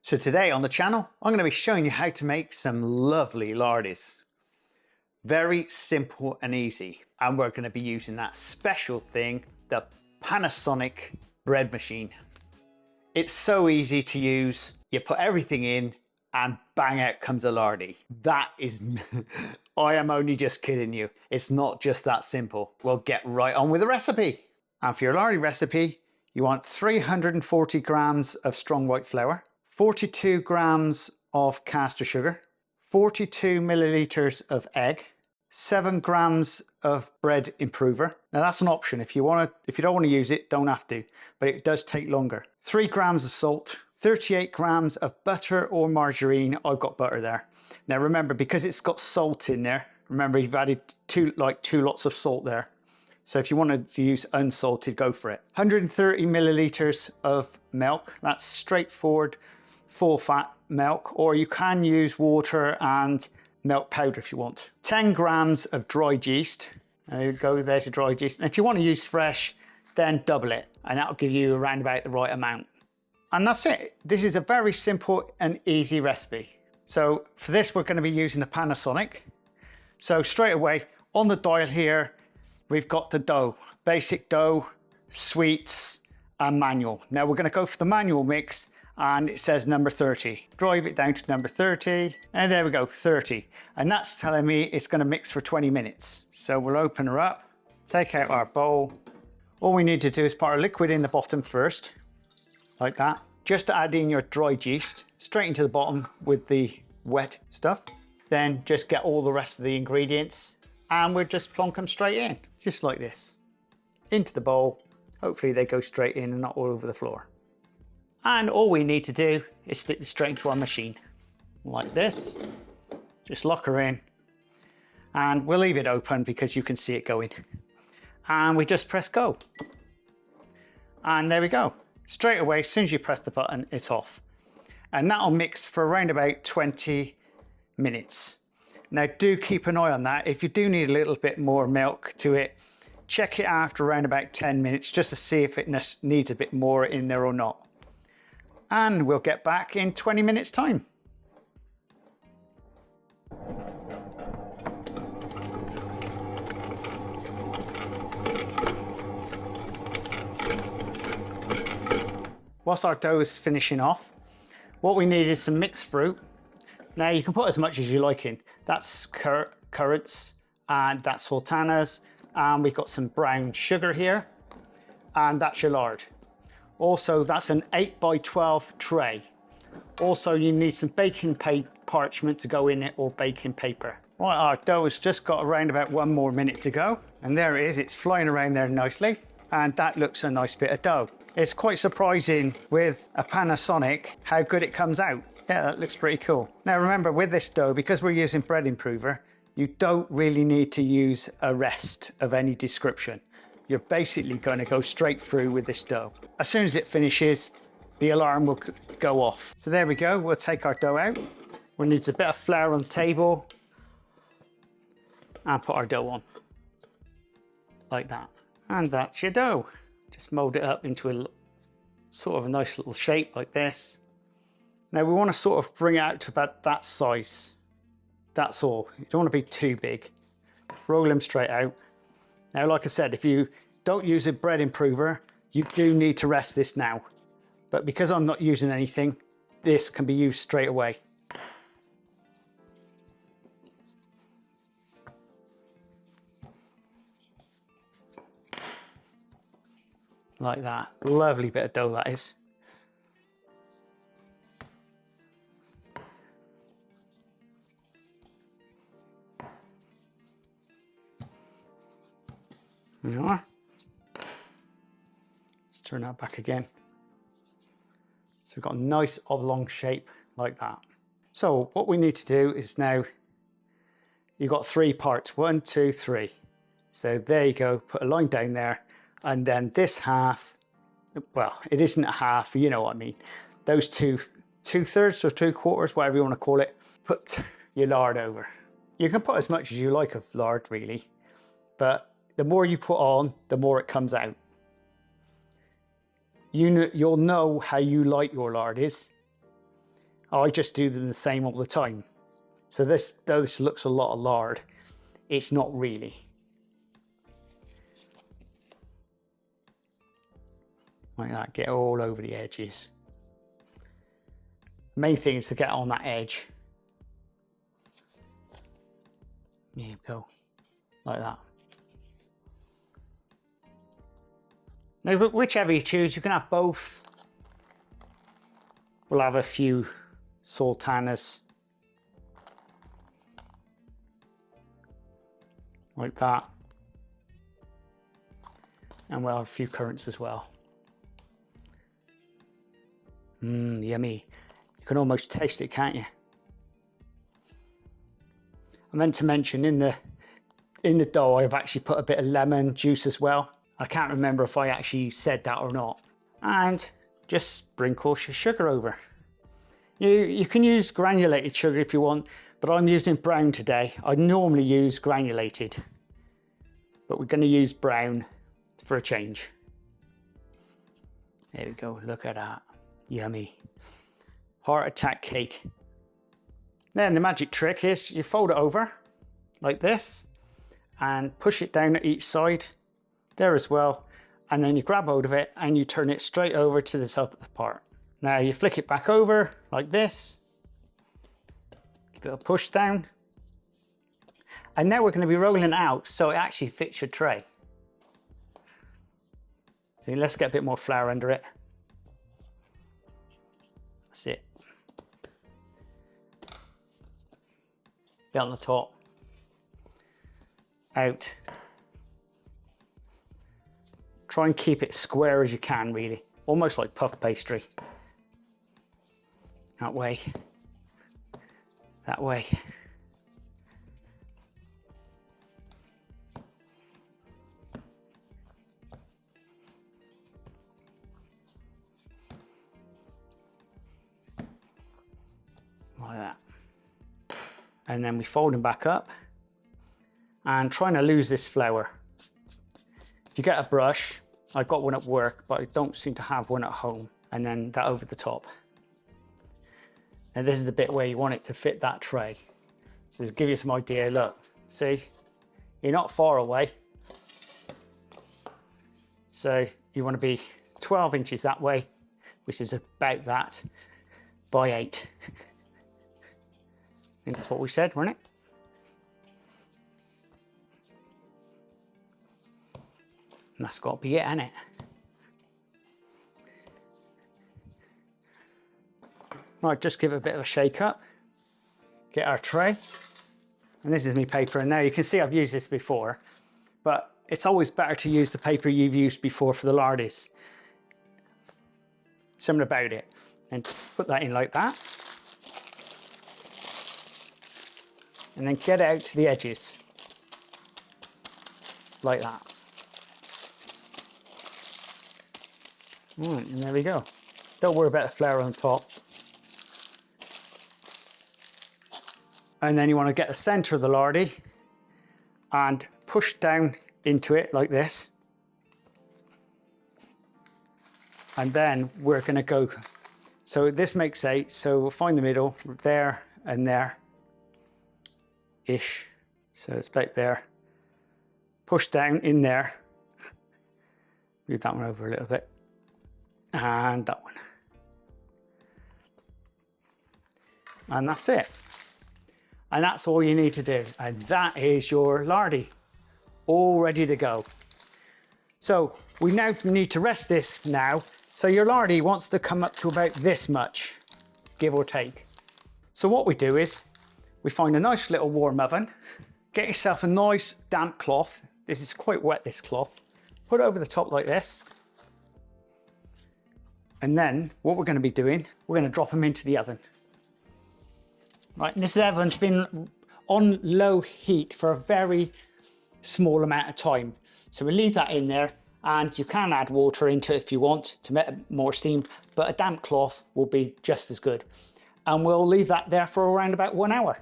So today on the channel, I'm going to be showing you how to make some lovely lardies. Very simple and easy. And we're going to be using that special thing, the Panasonic bread machine. It's so easy to use. You put everything in and bang, out comes a lardy. That is, I am only just kidding you. It's not just that simple. We'll get right on with the recipe. And for your lardy recipe, you want 340 grams of strong white flour, 42 grams of caster sugar, 42 milliliters of egg, 7 grams of bread improver. Now that's an option. If you don't want to use it, don't have to, but it does take longer. 3 grams of salt, 38 grams of butter or margarine. I've got butter there. Now remember, because it's got salt in there, remember you've added two lots of salt there. So if you wanted to use unsalted, go for it. 130 milliliters of milk. That's straightforward, full fat milk, or you can use water and milk powder if you want. 10 grams of dried yeast. There you go, there's your dried yeast. And if you want to use fresh, then double it, and that'll give you around about the right amount. And that's it. This is a very simple and easy recipe. So for this, we're going to be using the Panasonic. So straight away on the dial here, we've got the dough, basic dough, sweets, and manual. Now we're going to go for the manual mix, and it says number 30. Drive it down to number 30, and there we go, 30. And that's telling me it's going to mix for 20 minutes. So we'll open her up, take out our bowl. All we need to do is put our liquid in the bottom first, like that. Just add in your dried yeast straight into the bottom with the wet stuff. Then just get all the rest of the ingredients, and we'll just plonk them straight in, just like this, into the bowl. Hopefully they go straight in and not all over the floor. And all we need to do is stick it straight into our machine, like this. Just lock her in, and we'll leave it open because you can see it going. And we just press go. And there we go. Straight away, as soon as you press the button, it's off. And that'll mix for around about 20 minutes. Now do keep an eye on that. If you do need a little bit more milk to it, check it after around about 10 minutes just to see if it needs a bit more in there or not. And we'll get back in 20 minutes time. Whilst our dough is finishing off, what we need is some mixed fruit. Now you can put as much as you like in. That's currants, and that's sultanas, and we've got some brown sugar here, and that's your lard. Also, that's an 8x12 tray. Also, you need some baking parchment to go in it, or baking paper. Right, our dough has just got around about 1 more minute to go, and there it is. It's flying around there nicely, and that looks a nice bit of dough. It's quite surprising with a Panasonic how good it comes out. Yeah, that looks pretty cool. Now remember, with this dough, because we're using bread improver, you don't really need to use a rest of any description. You're basically going to go straight through with this dough. As soon as it finishes, the alarm will go off. So there we go, we'll take our dough out. We'll need a bit of flour on the table and put our dough on, like that. And that's your dough. Just mold it up into a sort of a nice little shape like this. Now we want to sort of bring it out to about that size. That's all. You don't want to be too big. Just roll them straight out. Now, like I said, if you don't use a bread improver, you do need to rest this now. But because I'm not using anything, this can be used straight away. Like that. Lovely bit of dough that is. There you are. Let's turn that back again. So we've got a nice oblong shape like that. So what we need to do is now, you've got 3 parts, 1, 2, 3. So there you go, put a line down there, and then this half, well, it isn't a half, you know what I mean. Those 2/3 or 2/4, whatever you want to call it, put your lard over. You can put as much as you like of lard really, but the more you put on, the more it comes out. You'll know how you like your lard is. I just do them the same all the time. So this, though this looks a lot of lard, it's not really. Like that, get all over the edges. Main thing is to get on that edge. There you go, like that. Now, whichever you choose, you can have both. We'll have a few sultanas. Like that. And we'll have a few currants as well. Yummy. You can almost taste it, can't you? I meant to mention in the dough I've actually put a bit of lemon juice as well. I can't remember if I actually said that or not. And just sprinkle your sugar over. You can use granulated sugar if you want, but I'm using brown today. I normally use granulated, but we're going to use brown for a change. There we go, look at that. Yummy. Heart attack cake. Then the magic trick is you fold it over like this and push it down at each side there as well, and then you grab hold of it and you turn it straight over to this other part. Now you flick it back over like this, give it a push down, and now we're going to be rolling it out so it actually fits your tray. So let's get a bit more flour under it. That's it. Bit on the top, out. Try and keep it square as you can, really, almost like puff pastry. That way, that way. Like that. And then we fold them back up and trying to lose this flour. If you get a brush, I've got one at work, but I don't seem to have one at home, and then that over the top. And this is the bit where you want it to fit that tray. So to give you some idea, look, see, you're not far away. So you want to be 12 inches that way, which is about that, by 8. I think that's what we said, wasn't it? And that's got to be it, hasn't it? Right, just give it a bit of a shake up. Get our tray. And this is my paper. And now you can see I've used this before, but it's always better to use the paper you've used before for the lardies. Something about it. And put that in like that. And then get it out to the edges. Like that. And there we go. Don't worry about the flour on top. And then you want to get the center of the lardy and push down into it like this. And then we're going to go, so this makes 8, so we'll find the middle there and there ish. So it's about there. Push down in there. Move that one over a little bit. And that one. And that's it. And that's all you need to do. And that is your lardy, all ready to go. So we now need to rest this now. So your lardy wants to come up to about this much, give or take. So what we do is we find a nice little warm oven, get yourself a nice damp cloth. This is quite wet, this cloth. Put it over the top like this. And then what we're going to be doing, we're going to drop them into the oven. Right, and this oven's been on low heat for a very small amount of time. So we'll leave that in there, and you can add water into it if you want to make more steam, but a damp cloth will be just as good. And we'll leave that there for around about 1 hour.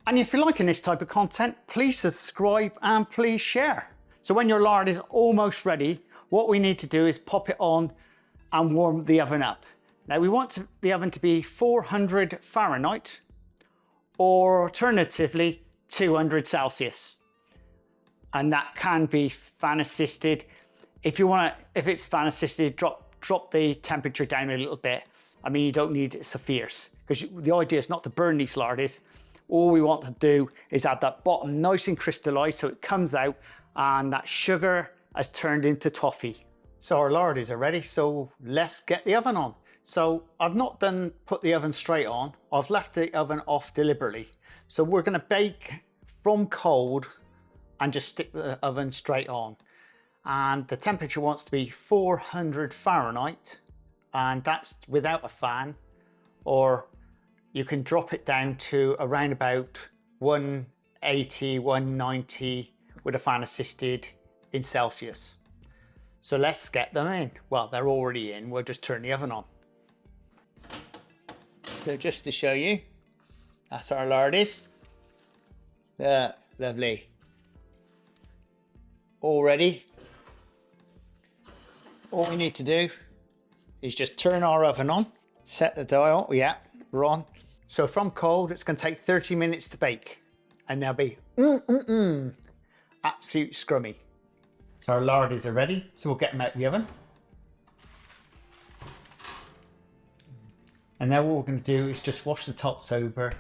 And if you're liking this type of content, please subscribe and please share. So when your lard is almost ready, what we need to do is pop it on and warm the oven up. Now we want the oven to be 400 Fahrenheit or alternatively 200 Celsius. And that can be fan assisted. If it's fan assisted, drop the temperature down a little bit. I mean, you don't need it so fierce, because the idea is not to burn these lardies. All we want to do is have that bottom nice and crystallized so it comes out and that sugar has turned into toffee. So our lardies are ready, so let's get the oven on. So I've not put the oven straight on. I've left the oven off deliberately. So we're going to bake from cold and just stick the oven straight on. And the temperature wants to be 400 Fahrenheit, and that's without a fan, or you can drop it down to around about 180, 190 with a fan assisted in Celsius. So let's get them in. Well, they're already in. We'll just turn the oven on. So just to show you, that's our lardies. Lovely. All ready. All we need to do is just turn our oven on, set the dial. Yeah, we're on. So from cold, it's going to take 30 minutes to bake, and they'll be absolute scrummy. So our lardies are ready, so we'll get them out of the oven. And now what we're going to do is just wash the tops over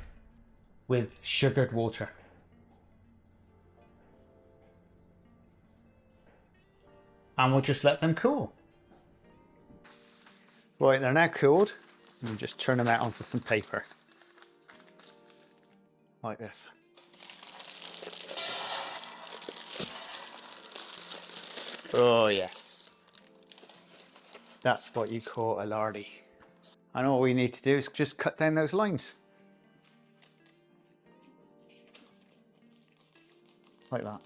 with sugared water. And we'll just let them cool. Right, they're now cooled. We'll just turn them out onto some paper. Like this. Oh yes. That's what you call a lardy. And all we need to do is just cut down those lines. Like that.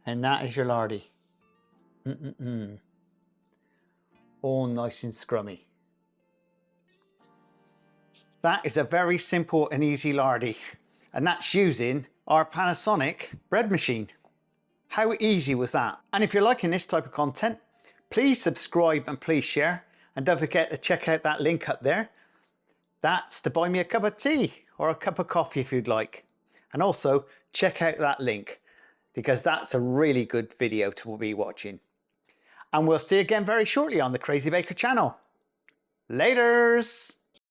And that is your lardy. All nice and scrummy. That is a very simple and easy lardy. And that's using our Panasonic bread machine. How easy was that? And if you're liking this type of content, please subscribe and please share. And don't forget to check out that link up there. That's to buy me a cup of tea or a cup of coffee if you'd like. And also check out that link, because that's a really good video to be watching. And we'll see you again very shortly on the Crazy Baker channel. Laters!